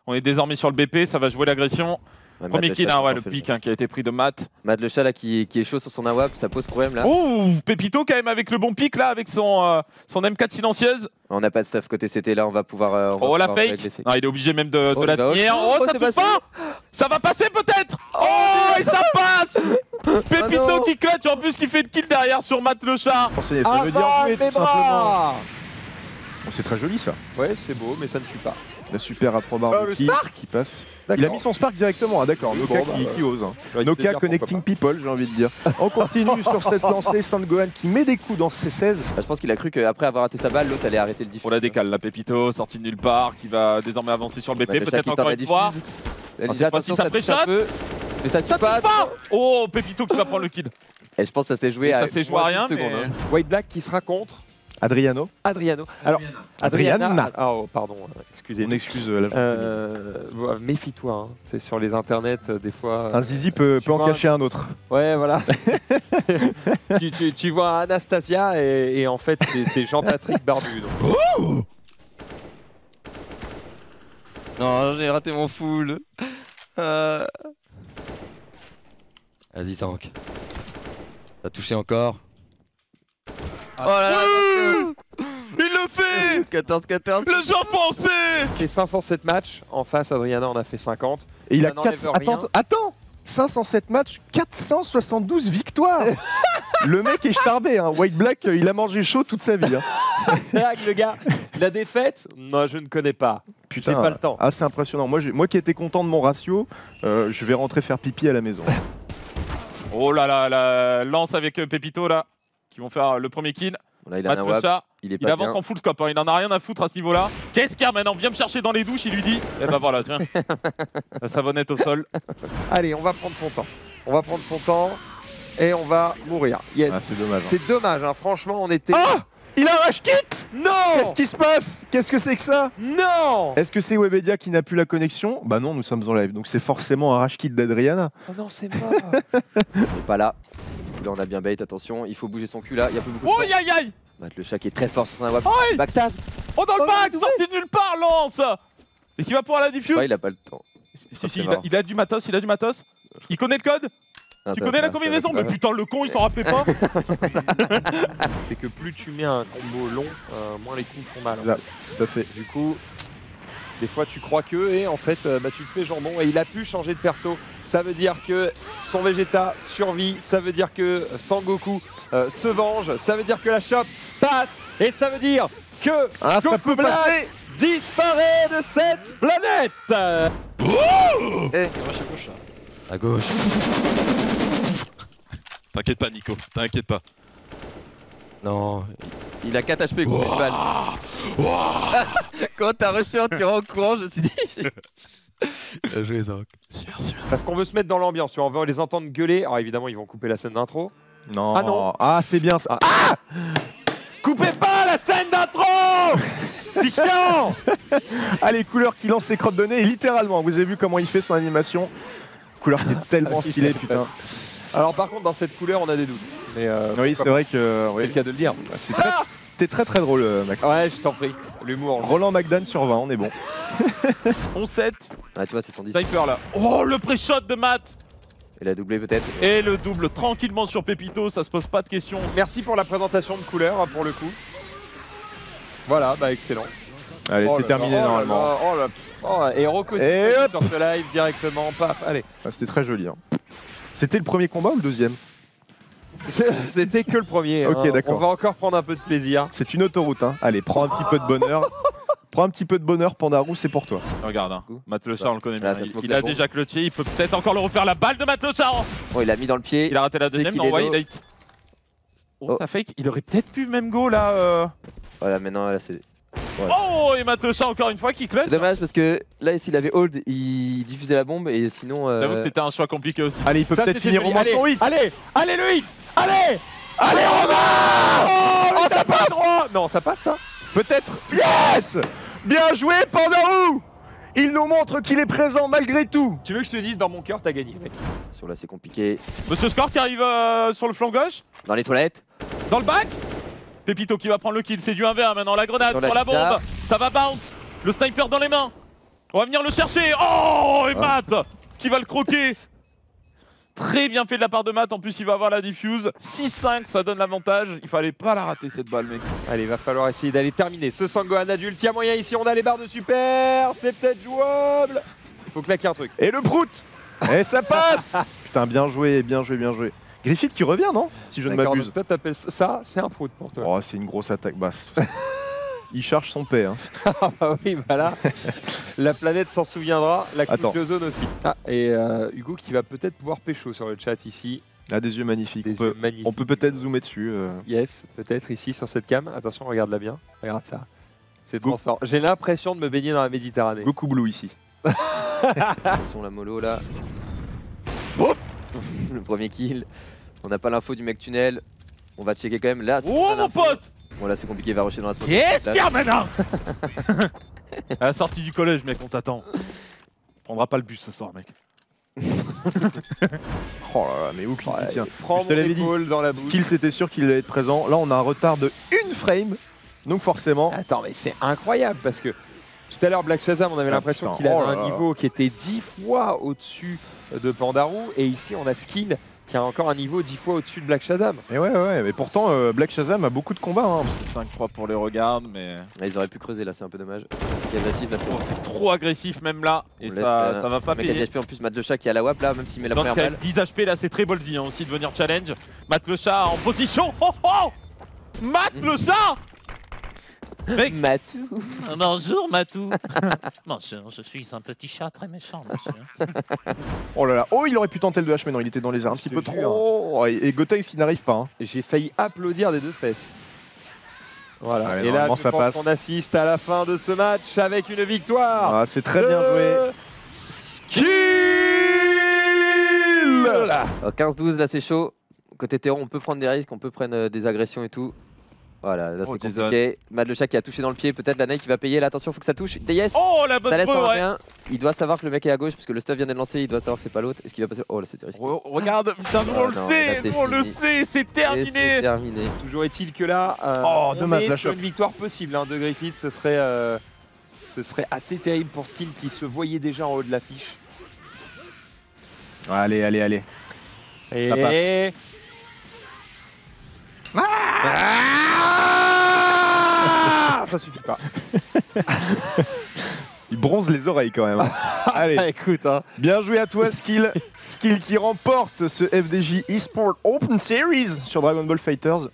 On est désormais sur le BP, ça va jouer l'agression. Ouais, Premier kill, Chat, ouais, le pic qui a été pris de Matt. Matt le chat là qui est chaud sur son AWP, ça pose problème là. Oh, Pépito quand même avec le bon pic là, avec son M4 silencieuse. On n'a pas de stuff côté CT là, on va pouvoir. Oh la fake. Ah, il est obligé même de la tenir. Oh, ça touche pas. Ça va passer peut-être. Oh, et ça passe. Pépito qui clutch en plus qui fait le kill derrière sur Matt le chat. Ça veut dire jouer tout simplement. Oh, c'est très joli ça. Ouais, c'est beau, mais ça ne tue pas. La super A3 barre qui passe. Il a mis son Spark directement, hein, d'accord. Noka qui ose. Hein. Noka connecting people, j'ai envie de dire. On continue sur cette lancée. Sandgohan qui met des coups dans C16. Bah, je pense qu'il a cru qu'après avoir raté sa balle, l'autre allait arrêter le diff. On la décale, la Pépito, sortie de nulle part, qui va désormais avancer sur le BP, peut-être encore une fois. Cette fois-ci, ça touche un peu, mais ça tue pas. Oh, Pépito qui va prendre le kill. Et je pense que ça s'est joué à rien. seconde. White Black qui sera contre Adriano. Alors, Adriana. Oh, pardon, excusez-moi. On excuse la méfie-toi, hein. C'est sur les internets, des fois. Un zizi peut en cacher un autre. Ouais, voilà. tu vois Anastasia et en fait, c'est Jean-Patrick Barbu. Donc. Non, j'ai raté mon full. Vas-y, Zank. T'as touché encore. Oh là là, il le fait. 14-14. Le jeu foncé. Il fait 507 matchs. En face, Adriana en a fait 50. Et il a 4... Attends 507 matchs, 472 victoires. Le mec est starbé, hein. White Black, il a mangé chaud toute sa vie. Hein. Le gars, la défaite, non, je ne connais pas. Putain, j'ai pas le temps. Ah, c'est impressionnant. Moi qui étais content de mon ratio, je vais rentrer faire pipi à la maison. Oh là là, la lance avec Pépito là, qui vont faire le premier kill. Là, il a un chat, il avance en full scope, hein. Il en a rien à foutre à ce niveau-là. Qu'est-ce qu'il y a maintenant? Viens me chercher dans les douches, il lui dit. Et ben voilà, tiens. La savonnette au sol. Allez, on va prendre son temps. On va prendre son temps et on va mourir. Yes. Ah, c'est dommage. C'est dommage, hein. Franchement, on était... Ah, il a un rush kit. Non. Qu'est-ce qui se passe? Qu'est-ce que c'est que ça? Non. Est-ce que c'est Webedia qui n'a plus la connexion? Bah non, nous sommes en live, donc c'est forcément un rush kit d'Adriana. Oh non, c'est mort. Il est pas là. Du coup, là, on a bien bait, attention. Il faut bouger son cul là, il y a plus beaucoup de Oh, aïe aïe. Matt le chat qui est très fort sur son AWP. Oh, Backstab. Oh, dans le back, sorti de nulle part, lance. Et qui va pouvoir la diffuse? Ouais, il a pas le temps. Si, il a du matos, Il connaît le code? Tu connais la combinaison? Mais putain, le con, il s'en rappelait pas. C'est que plus tu mets un combo long, moins les coups font mal. Ça, tout à fait. Du coup, des fois tu crois que, et en fait, tu te fais jambon. Et il a pu changer de perso. Ça veut dire que son Vegeta survit. Ça veut dire que Sangoku se venge. Ça veut dire que la shop passe. Et ça veut dire que ça peut passer. Disparaît de cette planète. À gauche. T'inquiète pas, Nico, t'inquiète pas. Non, il a 4 HP contre une balle. Quand t'as reçu un tirant en courant, je me suis dit. Bien joué, Zank. Super. Parce qu'on veut se mettre dans l'ambiance, tu vois, on veut les entendre gueuler. Alors évidemment, ils vont couper la scène d'intro. Non. Ah non. Ah, c'est bien ça. Ah, coupez pas la scène d'intro. C'est chiant. Allez, Couleur qui lance ses crottes de nez, et littéralement, vous avez vu comment il fait son animation. Couleur qui est tellement stylé, putain. Alors par contre, dans cette couleur, on a des doutes. Mais oui, c'est vrai que... C'est le cas de le dire. C'était très drôle, Max. Ouais, je t'en prie. L'humour. Roland McDan sur 20, on est bon. 11-7. Ah, tu vois, c'est son 10. Sniper là. Oh, le pré-shot de Matt. Il a doublé peut-être. Et le double tranquillement sur Pépito, ça se pose pas de questions. Merci pour la présentation de couleur, hein, pour le coup. Voilà, bah excellent. Allez, c'est terminé normalement. Et Rocco sur ce live directement, paf, allez. Ah, c'était très joli. Hein. C'était le premier combat ou le deuxième? C'était que le premier. Ok, hein. d'accord. On va encore prendre un peu de plaisir. C'est une autoroute. Hein. Allez, prends un petit peu de bonheur. Prends un petit peu de bonheur, Pandarou, c'est pour toi. Regarde, hein. Matt le chat, on le connaît Là, bien. Il a déjà clutché, il peut peut-être encore le refaire. La balle de Matt le chat. Oh, il a mis dans le pied. Il a raté la deuxième, non, ouais, il a hit. Oh, ça fake. Il aurait peut-être pu même go là. Voilà, maintenant, là, c'est. Ouais. Oh, et Matt le chat encore une fois qui clutch. C'est dommage parce que là, s'il avait hold, il diffusait la bombe et sinon. J'avoue que c'était un choix compliqué aussi. Allez, il peut peut-être finir au moins son hit. Allez, le hit. Allez, Romain. Oh, ça passe. Non, ça passe ça. Peut-être. Yes. Bien joué, Pandarou. Il nous montre qu'il est présent malgré tout. Tu veux que je te dise, dans mon cœur, t'as gagné, mec. Sur là, c'est compliqué. Monsieur Score qui arrive sur le flanc gauche. Dans les toilettes. Dans le back. Pépito qui va prendre le kill, c'est du 1v1 maintenant, la grenade sur la bombe. Ça va bounce. Le sniper dans les mains. On va venir le chercher. Oh, et Matt qui va le croquer. Très bien fait de la part de Matt. En plus, il va avoir la diffuse. 6-5, ça donne l'avantage. Il fallait pas la rater cette balle, mec. Allez, il va falloir essayer d'aller terminer ce Sangohan adulte. Il y a moyen ici, on a les barres de super. C'est peut-être jouable. Il faut claquer un truc. Et le prout. Et ça passe. Putain, bien joué, bien joué, bien joué. Griffith qui revient, non? Si je ne D'accord, m'abuse. donc toi, t'appelles ça, c'est un prout pour toi. Oh, c'est une grosse attaque. Bah, il charge son paix. Hein. Ah bah oui, voilà. La planète s'en souviendra, la coupe Attends. de zone aussi. Ah, et Hugo qui va peut-être pouvoir pécho sur le chat ici. Ah, des yeux magnifiques. Des on peut, yeux magnifiques. on peut peut-être zoomer dessus. Yes, peut-être ici sur cette cam. Attention, regarde-la bien. Regarde ça. C'est Go. transparent. J'ai l'impression de me baigner dans la Méditerranée. Goku Blue ici. Ils sont la mollo là. Le premier kill. On n'a pas l'info du mec tunnel. On va checker quand même. Là, c'est Oh pas mon l'info. pote. Bon là c'est compliqué, il va rusher dans la smoke. Qu'est-ce Là, qu'il y a maintenant? À la sortie du collège, mec, on t'attend. On prendra pas le bus ce soir, mec. Oh là là, mais où qu'il Ouais, tient. prends Je te mon l'avais dit. épaule dans la bouche. Skill, c'était sûr qu'il allait être présent. Là, on a un retard de 1 frame. Donc forcément. Attends, mais c'est incroyable parce que tout à l'heure, Black Shazam, on avait Ah, l'impression putain, qu'il avait oh là un là. niveau qui était 10 fois au-dessus de Pandaroo. Et ici, on a Skill qui a encore un niveau 10 fois au-dessus de Black Shazam. Et ouais, mais pourtant, Black Shazam a beaucoup de combats. Hein. 5-3 pour les regards, mais Là, ils auraient pu creuser là, c'est un peu dommage. C'est agressif là, c'est oh, c'est trop agressif même là. Et On ça, laisse, là. ça va pas Le mec a payer. 10 HP en plus, Matt le chat qui est à la WAP là, même s'il met la Donc première quand même balle. 10 HP là, c'est très ballsy hein, aussi de venir challenge. Matt le chat en position. Oh oh Matt le chat. Mec. Matou. Bonjour Matou. Bonjour, je suis un petit chat très méchant, monsieur. Oh là là. Oh, il aurait pu tenter le DH, mais non, il était dans les airs un Je petit te peu jure. trop. Oh, et Gotenks qui n'arrive pas. Hein. J'ai failli applaudir des deux fesses. Voilà. Ouais, et là, normalement, je ça pense passe. qu'on assiste à la fin de ce match avec une victoire. Ah, c'est très bien joué. Kill. 15-12 là c'est chaud. Côté terreau on peut prendre des risques, on peut prendre des agressions et tout. Voilà, là Oh, c'est Jason. compliqué. Matt le chat qui a touché dans le pied, peut-être la Nike qui va payer, là attention faut que ça touche. Yes. Oh la bonne Ça laisse throw, un ouais. 1. Il doit savoir que le mec est à gauche parce que le stuff vient d'être lancé, il doit savoir que c'est pas l'autre. Est-ce qu'il va passer? Oh là c'était risqué. Regarde, putain, nous on le non, sait, là, c'est nous on le fini. sait, c'est Et c'est terminé. terminé. Toujours est-il que là, Oh, on dommage, est la sur chope. une victoire possible hein, de Griffith. Ce serait assez terrible pour Skill qui se voyait déjà en haut de l'affiche. Allez. Et Ça passe. Ça suffit pas. Il bronze les oreilles quand même. Hein. Allez, Ah, écoute, hein. bien joué à toi, Skill. Skill qui remporte ce FDJ eSport Open Series sur Dragon Ball FighterZ.